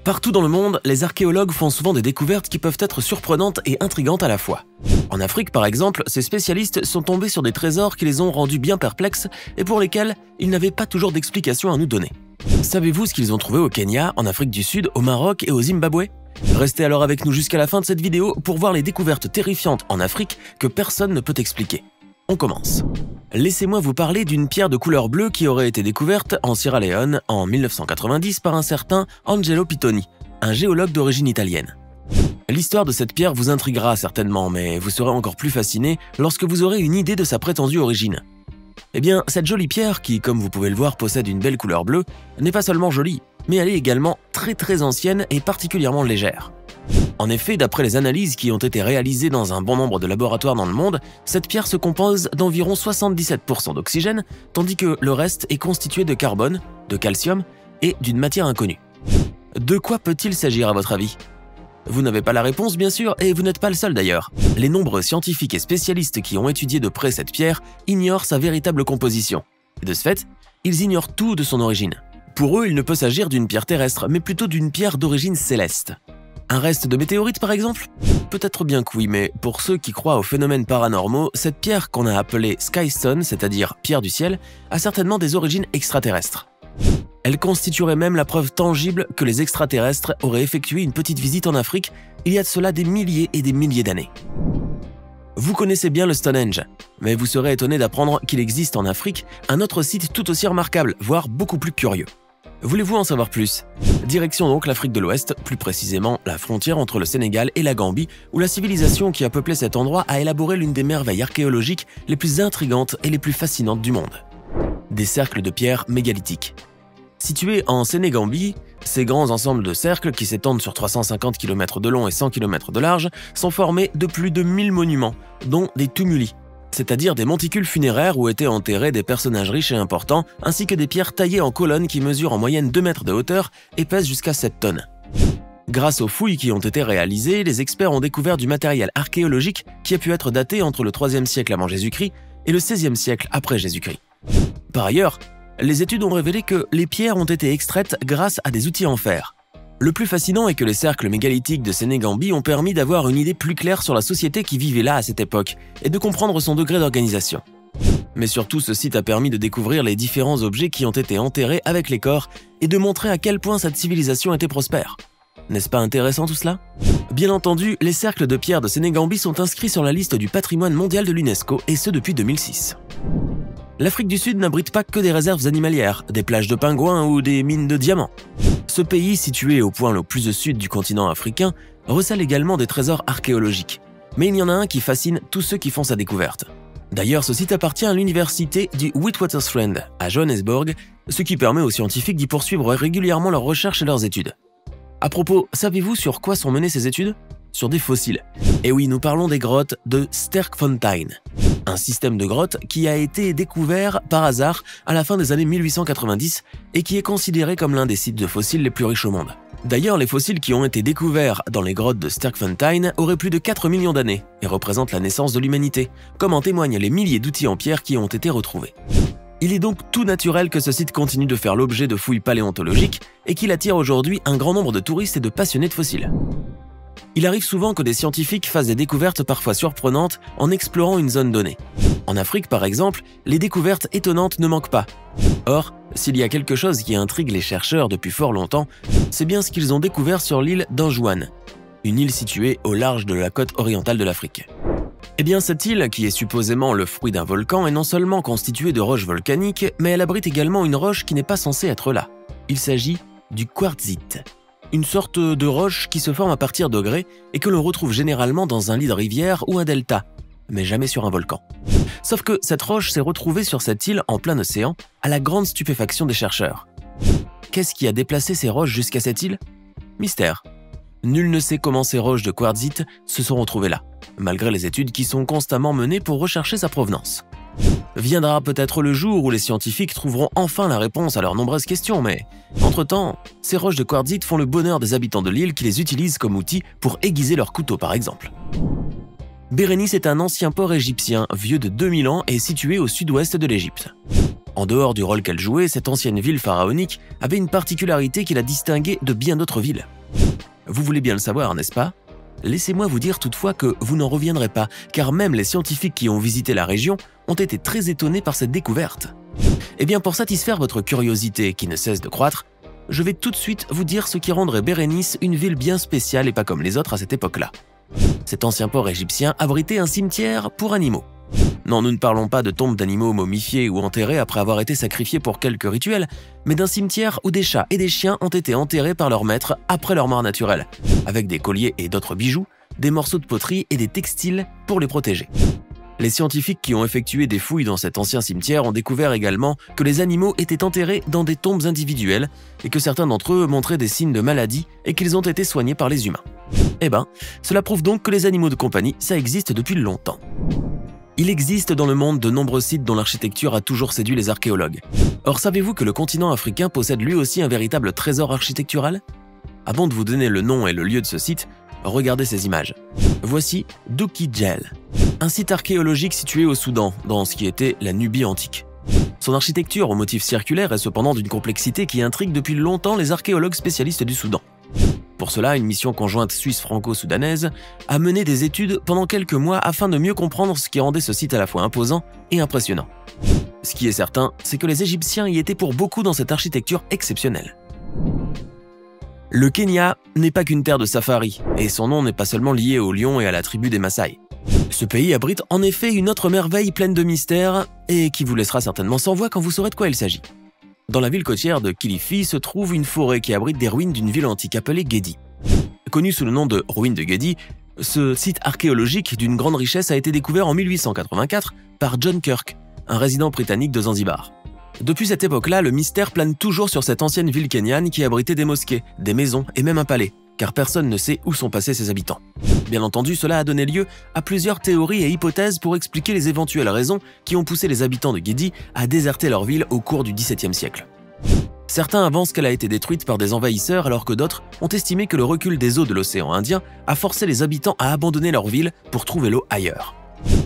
Partout dans le monde, les archéologues font souvent des découvertes qui peuvent être surprenantes et intrigantes à la fois. En Afrique, par exemple, ces spécialistes sont tombés sur des trésors qui les ont rendus bien perplexes et pour lesquels ils n'avaient pas toujours d'explication à nous donner. Savez-vous ce qu'ils ont trouvé au Kenya, en Afrique du Sud, au Maroc et au Zimbabwe? Restez alors avec nous jusqu'à la fin de cette vidéo pour voir les découvertes terrifiantes en Afrique que personne ne peut expliquer. On commence. Laissez-moi vous parler d'une pierre de couleur bleue qui aurait été découverte en Sierra Leone en 1990 par un certain Angelo Pitoni, un géologue d'origine italienne. L'histoire de cette pierre vous intriguera certainement, mais vous serez encore plus fasciné lorsque vous aurez une idée de sa prétendue origine. Eh bien, cette jolie pierre, qui, comme vous pouvez le voir, possède une belle couleur bleue, n'est pas seulement jolie, mais elle est également très ancienne et particulièrement légère. En effet, d'après les analyses qui ont été réalisées dans un bon nombre de laboratoires dans le monde, cette pierre se compose d'environ 77% d'oxygène, tandis que le reste est constitué de carbone, de calcium et d'une matière inconnue. De quoi peut-il s'agir à votre avis? Vous n'avez pas la réponse bien sûr, et vous n'êtes pas le seul d'ailleurs. Les nombreux scientifiques et spécialistes qui ont étudié de près cette pierre ignorent sa véritable composition. De ce fait, ils ignorent tout de son origine. Pour eux, il ne peut s'agir d'une pierre terrestre, mais plutôt d'une pierre d'origine céleste. Un reste de météorite par exemple? Peut-être bien que oui, mais pour ceux qui croient aux phénomènes paranormaux, cette pierre qu'on a appelée Skystone, c'est-à-dire pierre du ciel, a certainement des origines extraterrestres. Elle constituerait même la preuve tangible que les extraterrestres auraient effectué une petite visite en Afrique il y a de cela des milliers et des milliers d'années. Vous connaissez bien le Stonehenge, mais vous serez étonné d'apprendre qu'il existe en Afrique un autre site tout aussi remarquable, voire beaucoup plus curieux. Voulez-vous en savoir plus? Direction donc l'Afrique de l'Ouest, plus précisément la frontière entre le Sénégal et la Gambie, où la civilisation qui a peuplé cet endroit a élaboré l'une des merveilles archéologiques les plus intrigantes et les plus fascinantes du monde. Des cercles de pierre mégalithiques. Situés en Sénégambie, ces grands ensembles de cercles qui s'étendent sur 350 km de long et 100 km de large sont formés de plus de 1000 monuments, dont des tumuli, c'est-à-dire des monticules funéraires où étaient enterrés des personnages riches et importants, ainsi que des pierres taillées en colonnes qui mesurent en moyenne 2 mètres de hauteur et pèsent jusqu'à 7 tonnes. Grâce aux fouilles qui ont été réalisées, les experts ont découvert du matériel archéologique qui a pu être daté entre le 3e siècle avant Jésus-Christ et le 16e siècle après Jésus-Christ. Par ailleurs, les études ont révélé que les pierres ont été extraites grâce à des outils en fer. Le plus fascinant est que les cercles mégalithiques de Sénégambie ont permis d'avoir une idée plus claire sur la société qui vivait là à cette époque et de comprendre son degré d'organisation. Mais surtout, ce site a permis de découvrir les différents objets qui ont été enterrés avec les corps et de montrer à quel point cette civilisation était prospère. N'est-ce pas intéressant tout cela? Bien entendu, les cercles de pierre de Sénégambie sont inscrits sur la liste du patrimoine mondial de l'UNESCO et ce depuis 2006. L'Afrique du Sud n'abrite pas que des réserves animalières, des plages de pingouins ou des mines de diamants. Ce pays, situé au point le plus au sud du continent africain, recèle également des trésors archéologiques. Mais il y en a un qui fascine tous ceux qui font sa découverte. D'ailleurs, ce site appartient à l'université du Witwatersrand à Johannesburg, ce qui permet aux scientifiques d'y poursuivre régulièrement leurs recherches et leurs études. À propos, savez-vous sur quoi sont menées ces études? Sur des fossiles. Et oui, nous parlons des grottes de Sterkfontein, un système de grottes qui a été découvert par hasard à la fin des années 1890 et qui est considéré comme l'un des sites de fossiles les plus riches au monde. D'ailleurs, les fossiles qui ont été découverts dans les grottes de Sterkfontein auraient plus de 4 millions d'années et représentent la naissance de l'humanité, comme en témoignent les milliers d'outils en pierre qui ont été retrouvés. Il est donc tout naturel que ce site continue de faire l'objet de fouilles paléontologiques et qu'il attire aujourd'hui un grand nombre de touristes et de passionnés de fossiles. Il arrive souvent que des scientifiques fassent des découvertes parfois surprenantes en explorant une zone donnée. En Afrique, par exemple, les découvertes étonnantes ne manquent pas. Or, s'il y a quelque chose qui intrigue les chercheurs depuis fort longtemps, c'est bien ce qu'ils ont découvert sur l'île d'Anjouan, une île située au large de la côte orientale de l'Afrique. Eh bien, cette île, qui est supposément le fruit d'un volcan, est non seulement constituée de roches volcaniques, mais elle abrite également une roche qui n'est pas censée être là. Il s'agit du quartzite. Une sorte de roche qui se forme à partir de grès et que l'on retrouve généralement dans un lit de rivière ou un delta, mais jamais sur un volcan. Sauf que cette roche s'est retrouvée sur cette île en plein océan, à la grande stupéfaction des chercheurs. Qu'est-ce qui a déplacé ces roches jusqu'à cette île? Mystère. Nul ne sait comment ces roches de quartzite se sont retrouvées là, malgré les études qui sont constamment menées pour rechercher sa provenance. Viendra peut-être le jour où les scientifiques trouveront enfin la réponse à leurs nombreuses questions, mais entre-temps, ces roches de quartzite font le bonheur des habitants de l'île qui les utilisent comme outil pour aiguiser leurs couteaux par exemple. Bérénice est un ancien port égyptien, vieux de 2000 ans et situé au sud-ouest de l'Égypte. En dehors du rôle qu'elle jouait, cette ancienne ville pharaonique avait une particularité qui la distinguait de bien d'autres villes. Vous voulez bien le savoir, n'est-ce pas? Laissez-moi vous dire toutefois que vous n'en reviendrez pas, car même les scientifiques qui ont visité la région ont été très étonnés par cette découverte. Eh bien, pour satisfaire votre curiosité qui ne cesse de croître, je vais tout de suite vous dire ce qui rendrait Bérénice une ville bien spéciale et pas comme les autres à cette époque-là. Cet ancien port égyptien abritait un cimetière pour animaux. Non, nous ne parlons pas de tombes d'animaux momifiés ou enterrés après avoir été sacrifiés pour quelques rituels, mais d'un cimetière où des chats et des chiens ont été enterrés par leur maître après leur mort naturelle, avec des colliers et d'autres bijoux, des morceaux de poterie et des textiles pour les protéger. Les scientifiques qui ont effectué des fouilles dans cet ancien cimetière ont découvert également que les animaux étaient enterrés dans des tombes individuelles et que certains d'entre eux montraient des signes de maladie et qu'ils ont été soignés par les humains. Eh ben, cela prouve donc que les animaux de compagnie, ça existe depuis longtemps. Il existe dans le monde de nombreux sites dont l'architecture a toujours séduit les archéologues. Or, savez-vous que le continent africain possède lui aussi un véritable trésor architectural? Avant de vous donner le nom et le lieu de ce site, regardez ces images. Voici Douki Djel, un site archéologique situé au Soudan, dans ce qui était la Nubie antique. Son architecture aux motifs circulaires est cependant d'une complexité qui intrigue depuis longtemps les archéologues spécialistes du Soudan. Pour cela, une mission conjointe suisse-franco-soudanaise a mené des études pendant quelques mois afin de mieux comprendre ce qui rendait ce site à la fois imposant et impressionnant. Ce qui est certain, c'est que les Égyptiens y étaient pour beaucoup dans cette architecture exceptionnelle. Le Kenya n'est pas qu'une terre de safari, et son nom n'est pas seulement lié aux lions et à la tribu des Maasai. Ce pays abrite en effet une autre merveille pleine de mystères, et qui vous laissera certainement sans voix quand vous saurez de quoi il s'agit. Dans la ville côtière de Kilifi se trouve une forêt qui abrite des ruines d'une ville antique appelée Gedi. Connu sous le nom de ruines de Gedi, ce site archéologique d'une grande richesse a été découvert en 1884 par John Kirk, un résident britannique de Zanzibar. Depuis cette époque-là, le mystère plane toujours sur cette ancienne ville kenyane qui abritait des mosquées, des maisons et même un palais, car personne ne sait où sont passés ses habitants. Bien entendu, cela a donné lieu à plusieurs théories et hypothèses pour expliquer les éventuelles raisons qui ont poussé les habitants de Gedi à déserter leur ville au cours du XVIIe siècle. Certains avancent qu'elle a été détruite par des envahisseurs alors que d'autres ont estimé que le recul des eaux de l'océan Indien a forcé les habitants à abandonner leur ville pour trouver l'eau ailleurs.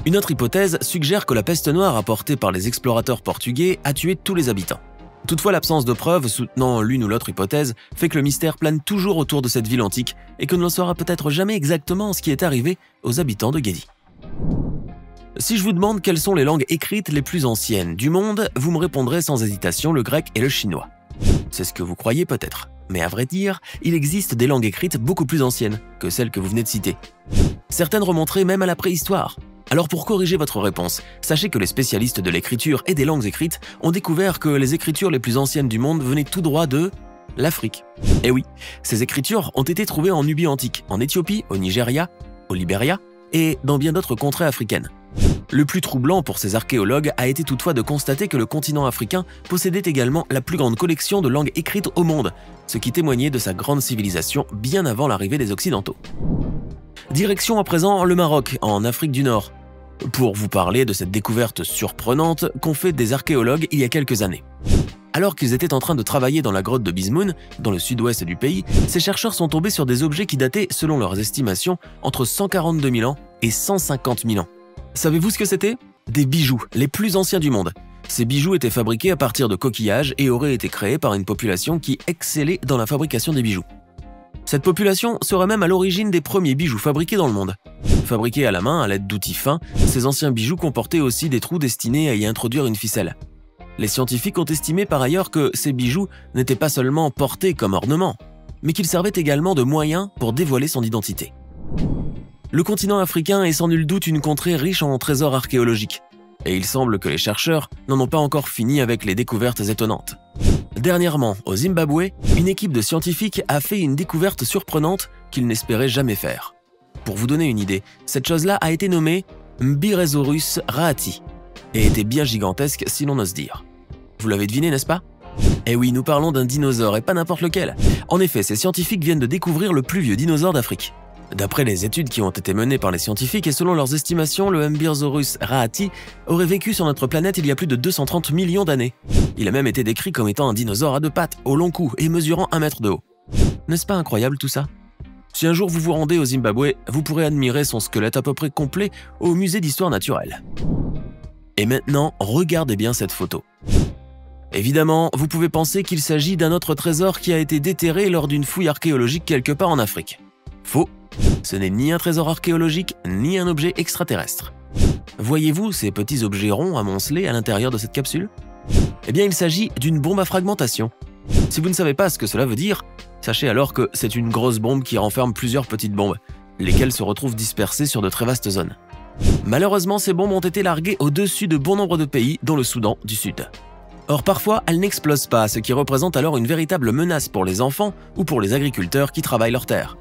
Une autre hypothèse suggère que la peste noire apportée par les explorateurs portugais a tué tous les habitants. Toutefois, l'absence de preuves soutenant l'une ou l'autre hypothèse fait que le mystère plane toujours autour de cette ville antique et que l'on ne saura peut-être jamais exactement ce qui est arrivé aux habitants de Gedi. Si je vous demande quelles sont les langues écrites les plus anciennes du monde, vous me répondrez sans hésitation le grec et le chinois. C'est ce que vous croyez peut-être, mais à vrai dire, il existe des langues écrites beaucoup plus anciennes que celles que vous venez de citer. Certaines remonteraient même à la préhistoire. Alors pour corriger votre réponse, sachez que les spécialistes de l'écriture et des langues écrites ont découvert que les écritures les plus anciennes du monde venaient tout droit de l'Afrique. Et oui, ces écritures ont été trouvées en Nubie antique, en Éthiopie, au Nigeria, au Libéria et dans bien d'autres contrées africaines. Le plus troublant pour ces archéologues a été toutefois de constater que le continent africain possédait également la plus grande collection de langues écrites au monde, ce qui témoignait de sa grande civilisation bien avant l'arrivée des Occidentaux. Direction à présent le Maroc, en Afrique du Nord, pour vous parler de cette découverte surprenante qu'ont fait des archéologues il y a quelques années. Alors qu'ils étaient en train de travailler dans la grotte de Bizmoun, dans le sud-ouest du pays, ces chercheurs sont tombés sur des objets qui dataient, selon leurs estimations, entre 142 000 ans et 150 000 ans. Savez-vous ce que c'était? Des bijoux, les plus anciens du monde. Ces bijoux étaient fabriqués à partir de coquillages et auraient été créés par une population qui excellait dans la fabrication des bijoux. Cette population serait même à l'origine des premiers bijoux fabriqués dans le monde. Fabriqués à la main à l'aide d'outils fins, ces anciens bijoux comportaient aussi des trous destinés à y introduire une ficelle. Les scientifiques ont estimé par ailleurs que ces bijoux n'étaient pas seulement portés comme ornement, mais qu'ils servaient également de moyen pour dévoiler son identité. Le continent africain est sans nul doute une contrée riche en trésors archéologiques, et il semble que les chercheurs n'en ont pas encore fini avec les découvertes étonnantes. Dernièrement, au Zimbabwe, une équipe de scientifiques a fait une découverte surprenante qu'ils n'espéraient jamais faire. Pour vous donner une idée, cette chose-là a été nommée Mbiresaurus raati et était bien gigantesque si l'on ose dire. Vous l'avez deviné, n'est-ce pas? Eh oui, nous parlons d'un dinosaure et pas n'importe lequel. En effet, ces scientifiques viennent de découvrir le plus vieux dinosaure d'Afrique. D'après les études qui ont été menées par les scientifiques et selon leurs estimations, le Mbiresaurus raati aurait vécu sur notre planète il y a plus de 230 millions d'années. Il a même été décrit comme étant un dinosaure à deux pattes, au long cou et mesurant 1 mètre de haut. N'est-ce pas incroyable tout ça? Si un jour vous vous rendez au Zimbabwe, vous pourrez admirer son squelette à peu près complet au musée d'histoire naturelle. Et maintenant, regardez bien cette photo. Évidemment, vous pouvez penser qu'il s'agit d'un autre trésor qui a été déterré lors d'une fouille archéologique quelque part en Afrique. Faux, ce n'est ni un trésor archéologique, ni un objet extraterrestre. Voyez-vous ces petits objets ronds amoncelés à l'intérieur de cette capsule? Eh bien, il s'agit d'une bombe à fragmentation. Si vous ne savez pas ce que cela veut dire, sachez alors que c'est une grosse bombe qui renferme plusieurs petites bombes, lesquelles se retrouvent dispersées sur de très vastes zones. Malheureusement, ces bombes ont été larguées au-dessus de bon nombre de pays, dont le Soudan du Sud. Or, parfois, elles n'explosent pas, ce qui représente alors une véritable menace pour les enfants ou pour les agriculteurs qui travaillent leurs terres.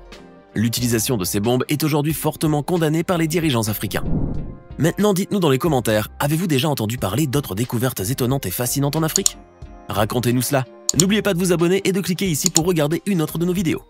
L'utilisation de ces bombes est aujourd'hui fortement condamnée par les dirigeants africains. Maintenant, dites-nous dans les commentaires, avez-vous déjà entendu parler d'autres découvertes étonnantes et fascinantes en Afrique? Racontez-nous cela. N'oubliez pas de vous abonner et de cliquer ici pour regarder une autre de nos vidéos.